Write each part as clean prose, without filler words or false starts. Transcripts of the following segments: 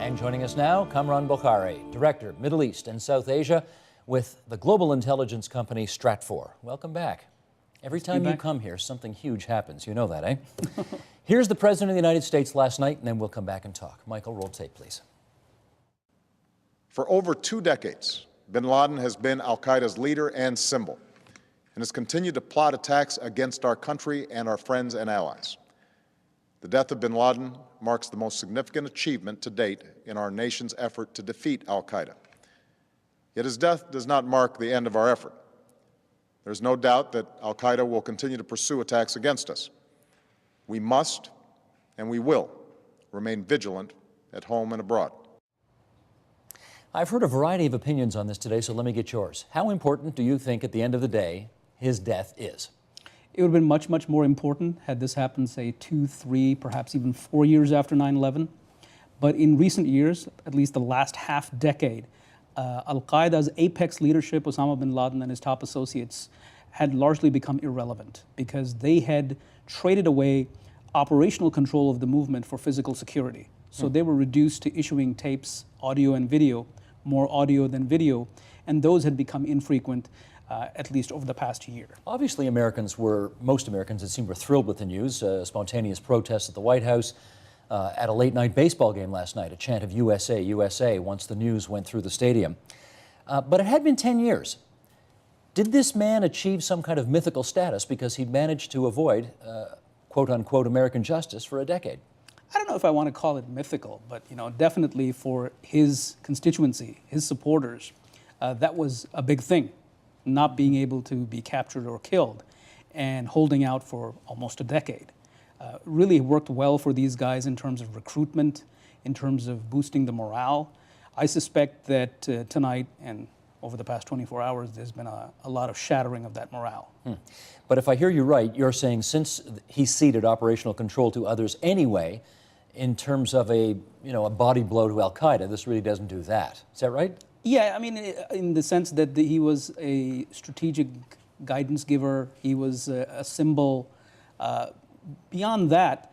And joining us now, Kamran Bokhari, Director, Middle East and South Asia with the global intelligence company Stratfor. Welcome back. Every time you come here, something huge happens. You know that, eh? Here's the President of the United States last night, and then we'll come back and talk. Michael, roll tape, please. For over 2 decades, bin Laden has been al-Qaeda's leader and symbol, and has continued to plot attacks against our country and our friends and allies. The death of bin Laden marks the most significant achievement to date in our nation's effort to defeat al-Qaeda. Yet his death does not mark the end of our effort. There's no doubt that al-Qaeda will continue to pursue attacks against us. We must, and we will, remain vigilant at home and abroad. I've heard a variety of opinions on this today, so let me get yours. How important do you think, at the end of the day, his death is? It would have been much, much more important had this happened, say, 2, 3, perhaps even 4 years after 9/11. But in recent years, at least the last half decade, al-Qaeda's apex leadership, Osama bin Laden and his top associates, had largely become irrelevant because they had traded away operational control of the movement for physical security. So they were reduced to issuing tapes, audio and video, more audio than video, and those had become infrequent, at least over the past year. Obviously, most Americans, it seemed, were thrilled with the news. Spontaneous protests at the White House, at a late-night baseball game last night, a chant of USA, USA, once the news went through the stadium. But it had been 10 years. Did this man achieve some kind of mythical status because he'd managed to avoid, quote-unquote, American justice for a decade? I don't know if I want to call it mythical, but definitely for his constituency, his supporters, that was a big thing, not being able to be captured or killed and holding out for almost a decade. Really worked well for these guys in terms of recruitment, in terms of boosting the morale. I suspect that tonight and over the past 24 hours, there's been a lot of shattering of that morale. But if I hear you right, you're saying since he ceded operational control to others anyway, in terms of a body blow to al-Qaeda, this really doesn't do that. Is that right? Yeah, I mean, in the sense that he was a strategic guidance giver, he was a symbol. Beyond that,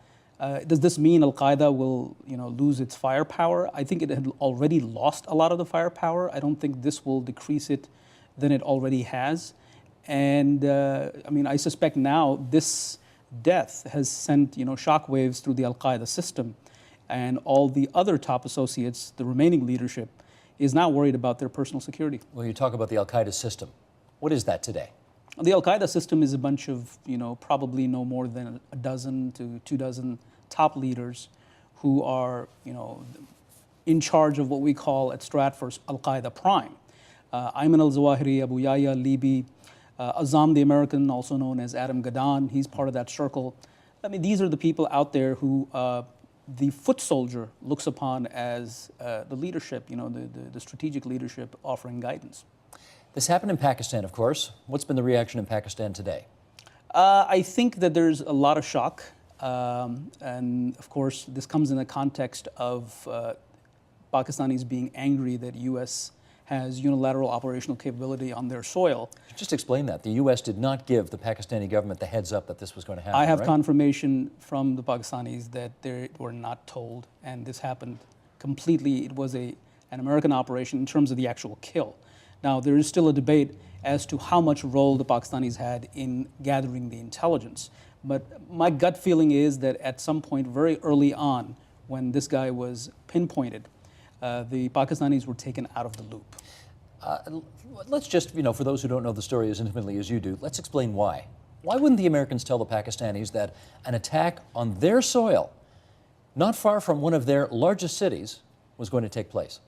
does this mean al-Qaeda will lose its firepower? I think it had already lost a lot of the firepower. I don't think this will decrease it than it already has. And I mean, I suspect now this death has sent shockwaves through the al-Qaeda system, and all the other top associates, the remaining leadership, is now worried about their personal security. Well, you talk about the al-Qaeda system. What is that today? The al-Qaeda system is a bunch of, probably no more than a dozen to 2 dozen top leaders who are, in charge of what we call at Stratfor al-Qaeda Prime. Ayman al-Zawahiri, Abu Yahya Libi, Azam the American, also known as Adam Gaddan, he's part of that circle. I mean, these are the people out there who the foot soldier looks upon as the leadership, the strategic leadership offering guidance. This happened in Pakistan, of course. What's been the reaction in Pakistan today? I think that there's a lot of shock. And of course, this comes in the context of Pakistanis being angry that U.S. has unilateral operational capability on their soil. Just explain that. The U.S. did not give the Pakistani government the heads up that this was going to happen, I have right? confirmation from the Pakistanis that they were not told, and this happened completely. It was an American operation in terms of the actual kill. Now, there is still a debate as to how much role the Pakistanis had in gathering the intelligence. But my gut feeling is that at some point very early on, when this guy was pinpointed, the Pakistanis were taken out of the loop. Let's just, for those who don't know the story as intimately as you do, let's explain why. Why wouldn't the Americans tell the Pakistanis that an attack on their soil, not far from one of their largest cities, was going to take place?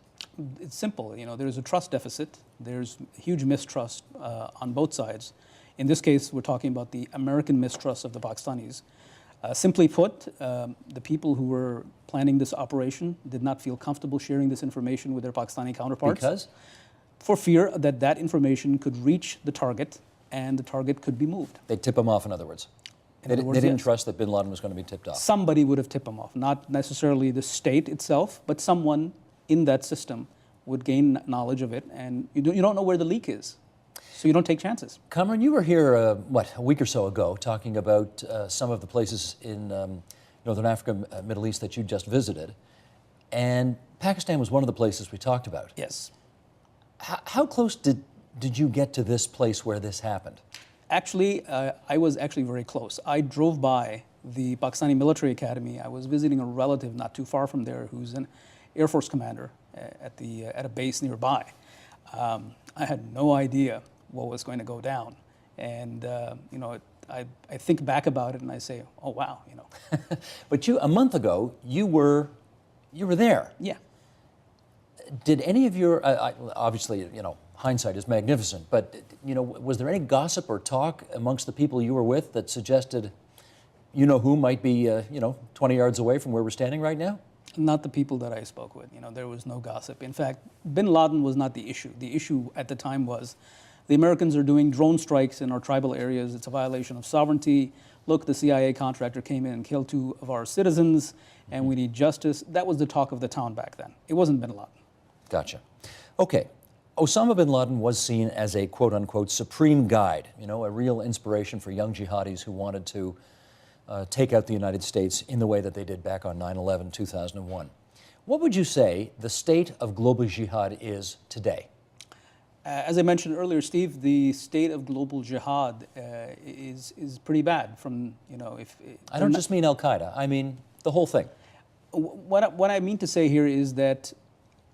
It's simple. There's a trust deficit. There's huge mistrust on both sides. In this case, we're talking about the American mistrust of the Pakistanis. Simply put, the people who were planning this operation did not feel comfortable sharing this information with their Pakistani counterparts. Because? For fear that that information could reach the target and the target could be moved. They'd tip them off, in other words. They didn't trust that bin Laden was going to be tipped off. Somebody would have tipped them off, not necessarily the state itself, but someone in that system would gain knowledge of it, and you don't know where the leak is. So you don't take chances. Kamran, you were here, a week or so ago, talking about some of the places in Northern Africa, Middle East that you just visited. And Pakistan was one of the places we talked about. Yes. How close did you get to this place where this happened? Actually, I was actually very close. I drove by the Pakistani Military Academy. I was visiting a relative not too far from there who's an Air Force commander at a base nearby. I had no idea what was going to go down. And, you know, I think back about it and I say, oh, wow, you know. But a month ago, you were there. Yeah. Did any of your, obviously, you know, hindsight is magnificent, but, you know, was there any gossip or talk amongst the people you were with that suggested, you know, who might be, you know, 20 yards away from where we're standing right now? Not the people that I spoke with. You know, there was no gossip. In fact, bin Laden was not the issue. The issue at the time was the Americans are doing drone strikes in our tribal areas. It's a violation of sovereignty. Look, the CIA contractor came in and killed 2 of our citizens, and we need justice. That was the talk of the town back then. It wasn't bin Laden. Gotcha. Okay. Osama bin Laden was seen as a quote-unquote supreme guide, you know, a real inspiration for young jihadis who wanted to take out the United States in the way that they did back on 9/11, 2001. What would you say the state of global jihad is today? As I mentioned earlier, Steve, the state of global jihad is pretty bad. From, you know, if I don't just mean Al-Qaeda, I mean the whole thing. What I mean to say here is that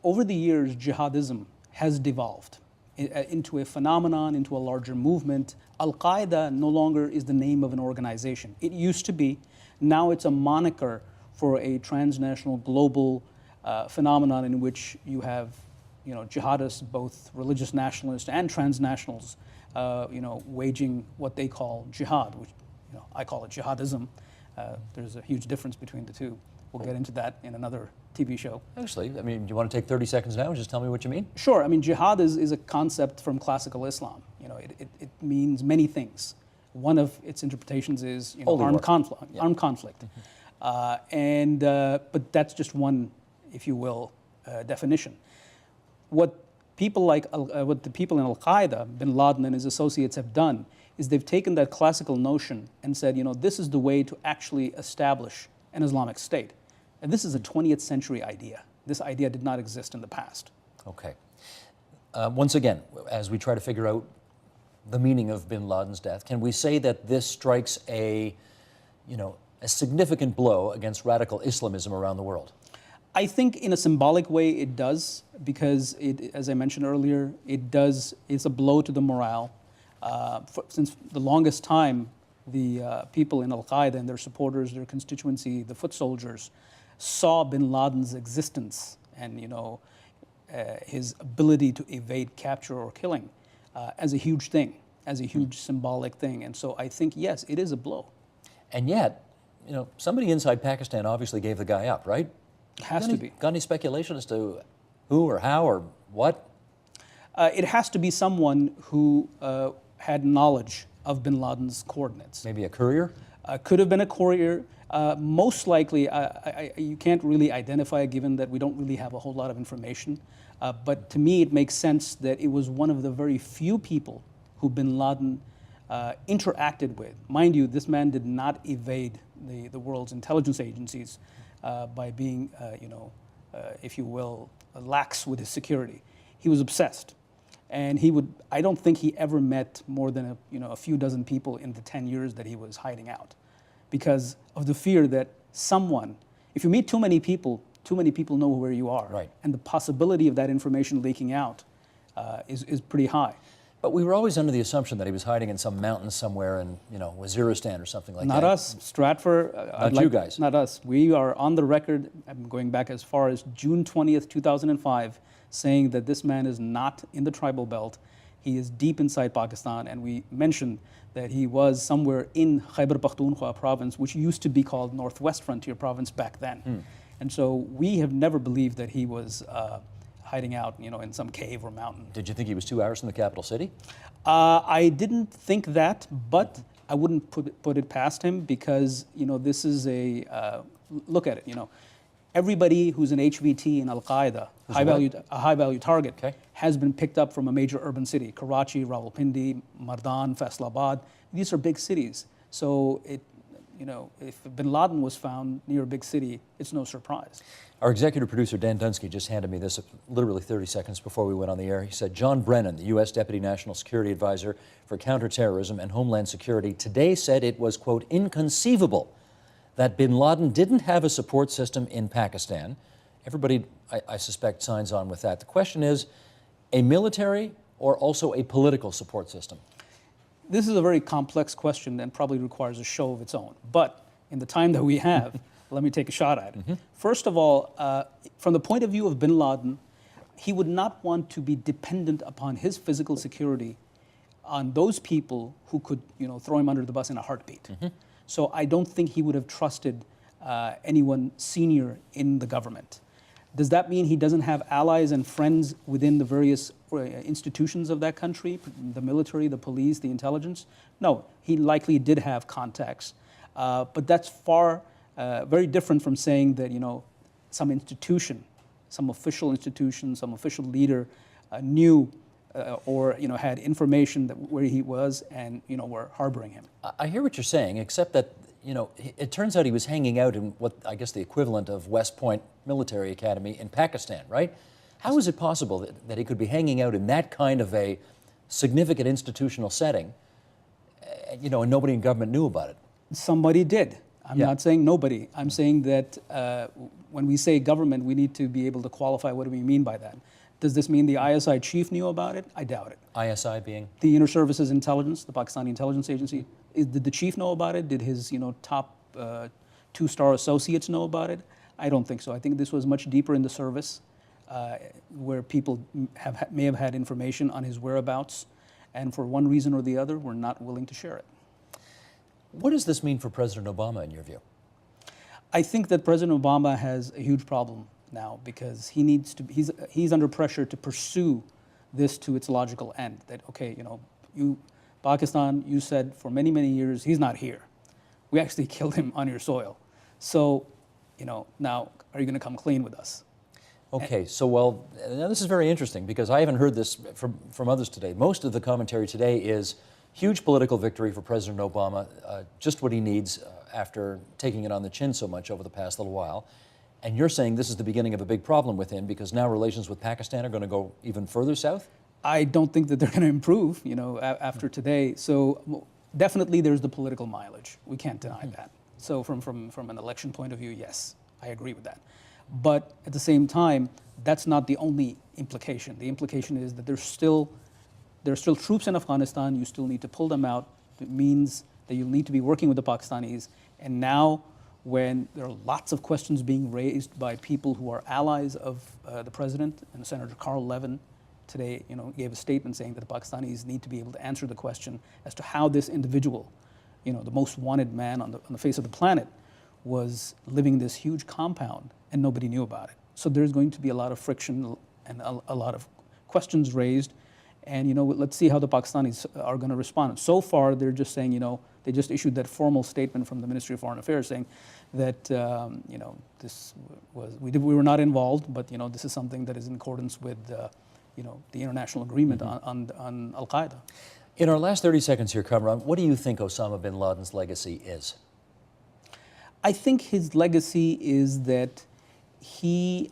over the years, jihadism has devolved into a phenomenon, into a larger movement. Al-Qaeda no longer is the name of an organization. It used to be. Now it's a moniker for a transnational global phenomenon in which you have, you know, jihadists, both religious nationalists and transnationals, you know, waging what they call jihad, which, you know, I call it jihadism. There's a huge difference between the two. We'll get into that in another TV show. Actually, I mean, do you want to take 30 seconds now and just tell me what you mean? Sure. I mean, jihad is a concept from classical Islam. You know, it means many things. One of its interpretations is, you know, armed conflict. Yeah. Armed conflict. But that's just one, if you will, definition. What the people in Al-Qaeda, bin Laden and his associates have done is they've taken that classical notion and said, you know, this is the way to actually establish an Islamic state. And this is a 20th century idea. This idea did not exist in the past. Okay. Once again, as we try to figure out the meaning of bin Laden's death, can we say that this strikes a significant blow against radical Islamism around the world? I think in a symbolic way it does, because it, as I mentioned earlier, it's a blow to the morale. Since the longest time, the people in Al-Qaeda and their supporters, their constituency, the foot soldiers, saw bin Laden's existence and, you know, his ability to evade capture or killing as a huge thing, as a huge symbolic thing. And so I think, yes, it is a blow. And yet, you know, somebody inside Pakistan obviously gave the guy up, right? Has to be. Got any speculation as to who or how or what? It has to be someone who had knowledge of bin Laden's coordinates. Maybe a courier? Could have been a courier. Most likely, you can't really identify, given that we don't really have a whole lot of information. But to me, it makes sense that it was one of the very few people who bin Laden interacted with. Mind you, this man did not evade the world's intelligence agencies by being, if you will, lax with his security. He was obsessed. And I don't think he ever met more than a few dozen people in the 10 years that he was hiding out, because of the fear that if you meet too many people know where you are. Right. And the possibility of that information leaking out is pretty high. But we were always under the assumption that he was hiding in some mountains somewhere in, Waziristan or something like that. Not us, Stratford. Not you guys. Not us. We are on the record, I'm going back as far as June 20th, 2005, saying that this man is not in the tribal belt. He is deep inside Pakistan, and we mentioned that he was somewhere in Khyber Pakhtunkhwa province, which used to be called Northwest Frontier Province back then. And so we have never believed that he was hiding out, in some cave or mountain. Did you think he was 2 hours from the capital city? I didn't think that, but I wouldn't put it past him, because this is look at it. Everybody who's an HVT in Al-Qaeda, a high-value target, okay, has been picked up from a major urban city: Karachi, Rawalpindi, Mardan, Faisalabad. These are big cities. So if bin Laden was found near a big city, it's no surprise. Our executive producer, Dan Dunsky, just handed me this literally 30 seconds before we went on the air. He said, John Brennan, the U.S. Deputy National Security Advisor for Counterterrorism and Homeland Security, today said it was, quote, inconceivable that bin Laden didn't have a support system in Pakistan. Everybody, I suspect, signs on with that. The question is, a military or also a political support system? This is a very complex question and probably requires a show of its own. But in the time that we have, let me take a shot at it. First of all, from the point of view of bin Laden, he would not want to be dependent upon his physical security on those people who could, throw him under the bus in a heartbeat. So I don't think he would have trusted anyone senior in the government. Does that mean he doesn't have allies and friends within the various institutions of that country, the military, the police, the intelligence? No, he likely did have contacts. But that's very different from saying that, some institution, some official institution, some official leader knew or had information where he was and, were harboring him. I hear what you're saying, except that, it turns out he was hanging out in what I guess the equivalent of West Point Military Academy in Pakistan, right? How is it possible that he could be hanging out in that kind of a significant institutional setting, and nobody in government knew about it? Somebody did. I'm not saying nobody. I'm saying that when we say government, we need to be able to qualify what do we mean by that. Does this mean the ISI chief knew about it? I doubt it. ISI being? The Inter Services Intelligence, the Pakistani intelligence agency. Did the chief know about it? Did his top two-star associates know about it? I don't think so. I think this was much deeper in the service, where people may have had information on his whereabouts, and for one reason or the other, were not willing to share it. What does this mean for President Obama, in your view? I think that President Obama has a huge problem now because he's under pressure to pursue this to its logical end. That, okay, Pakistan, you said for many, many years, he's not here. We actually killed him on your soil. So, now are you going to come clean with us? Okay, so now this is very interesting because I haven't heard this from others today. Most of the commentary today is huge political victory for President Obama, just what he needs after taking it on the chin so much over the past little while. And you're saying this is the beginning of a big problem with him because now relations with Pakistan are going to go even further south? I don't think that they're going to improve, after today. So definitely there's the political mileage. We can't deny that. So from an election point of view, yes, I agree with that. But at the same time, that's not the only implication. The implication is that there are still troops in Afghanistan. You still need to pull them out. It means that you'll need to be working with the Pakistanis. And now, when there are lots of questions being raised by people who are allies of the president, and Senator Carl Levin today, gave a statement saying that the Pakistanis need to be able to answer the question as to how this individual, the most wanted man on the face of the planet, was living in this huge compound and nobody knew about it. So there's going to be a lot of friction and a lot of questions raised. And let's see how the Pakistanis are going to respond. So far, they're just saying, they just issued that formal statement from the Ministry of Foreign Affairs saying that this was we were not involved, but this is something that is in accordance with the international agreement on Al Qaeda. In our last 30 seconds here, Kamran, what do you think Osama bin Laden's legacy is? I think his legacy is that he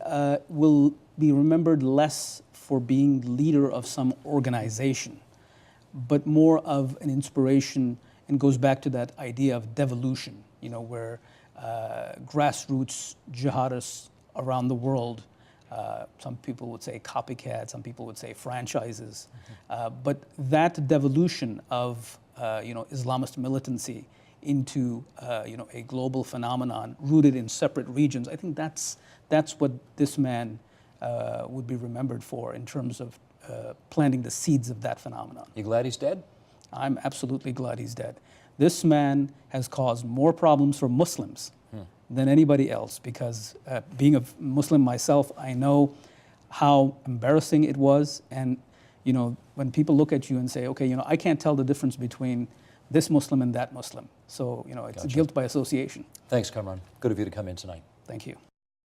will be remembered less for being leader of some organization, but more of an inspiration, and goes back to that idea of devolution, where grassroots jihadists around the world, some people would say copycat, some people would say franchises, but that devolution of Islamist militancy into a global phenomenon rooted in separate regions, I think that's what this man would be remembered for in terms of planting the seeds of that phenomenon. You glad he's dead? I'm absolutely glad he's dead. This man has caused more problems for Muslims than anybody else because being a Muslim myself, I know how embarrassing it was. And when people look at you and say, okay, I can't tell the difference between this Muslim and that Muslim. So, it's Gotcha. guilt by association. Thanks, Kamran. Good of you to come in tonight. Thank you.